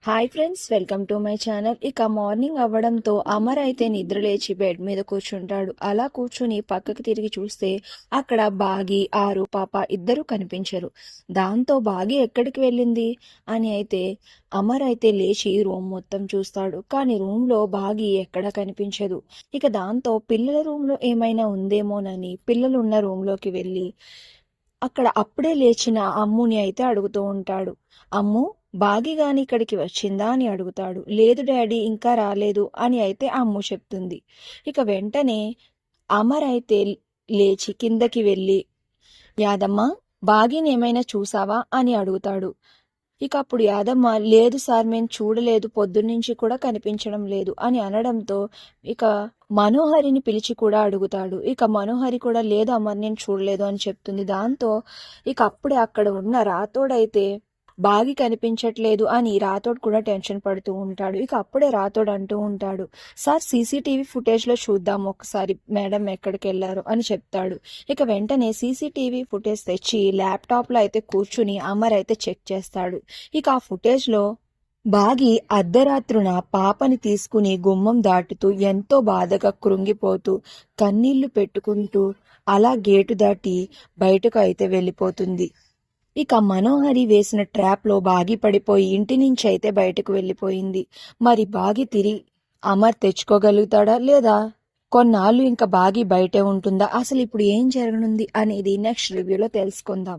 Hi friends, welcome to my channel. ఇక morning అవ్వడంతో అమర్ అయితే నిద్ర లేచి బెడ్ మీద కూర్చుంటాడు. అలా కూర్చుని పక్కకి తిరిగి చూస్తే అక్కడ బాగి, ఆరు పాప ఇద్దరు కనిపించరు. దాంతో బాగి ఎక్కడికి వెళ్ళింది అని అయితే అమర్ అయితే లేచి రూమ్ మొత్తం చూస్తాడు. కానీ రూమ్లో బాగి ఎక్కడ కనిపించదు. ఇక దాంతో పిల్లల రూమ్లో ఏమైనా ఉందేమోనని పిల్లలు ఉన్న రూమ్లోకి వెళ్ళి అక్కడ అప్పుడే లేచిన అమ్ముని అయితే అడుగుతూ ఉంటాడు. అమ్ము, బాగి గాని ఇక్కడికి వచ్చిందా అని అడుగుతాడు. లేదు డాడీ, ఇంకా రాలేదు అని అయితే అమ్ము చెప్తుంది. ఇక వెంటనే అమర్ అయితే లేచి కిందకి వెళ్ళి, యాదమ్మ, బాగిని ఏమైనా చూసావా అని అడుగుతాడు. ఇక అప్పుడు యాదమ్మ, లేదు సార్, మేము చూడలేదు, పొద్దున్నుంచి కూడా కనిపించడం లేదు అని అనడంతో ఇక మనోహరిని పిలిచి కూడా అడుగుతాడు. ఇక మనోహరి కూడా లేదు అమ్మ, నేను చూడలేదు అని చెప్తుంది. దాంతో ఇక అప్పుడే అక్కడ ఉన్న రాతోడైతే బాగి కనిపించట్లేదు అని రాతోడు కూడా టెన్షన్ పడుతూ ఉంటాడు. ఇక అప్పుడే రాతోడు అంటూ ఉంటాడు, సార్ సీసీటీవీ ఫుటేజ్లో చూద్దాం ఒకసారి మేడం ఎక్కడికి వెళ్ళారు అని చెప్తాడు. ఇక వెంటనే సీసీటీవీ ఫుటేజ్ తెచ్చి ల్యాప్టాప్లో అయితే కూర్చుని అమర్ అయితే చెక్ చేస్తాడు. ఇక ఆ ఫుటేజ్లో బాగి అర్ధరాత్రున పాపని తీసుకుని గుమ్మం దాటుతూ ఎంతో బాధగా కృంగిపోతూ కన్నీళ్లు పెట్టుకుంటూ అలా గేటు దాటి బయటకు అయితే వెళ్ళిపోతుంది. ఇక మనోహరి వేసిన ట్రాప్లో బాగి పడిపోయి ఇంటి నుంచి అయితే బయటకు వెళ్ళిపోయింది. మరి బాగి తిరిగి అమర్ తెచ్చుకోగలుగుతాడా, లేదా కొన్నాళ్ళు ఇంకా బాగి బయటే ఉంటుందా? అసలు ఇప్పుడు ఏం జరగనుంది అనేది నెక్స్ట్ రివ్యూలో తెలుసుకుందాం.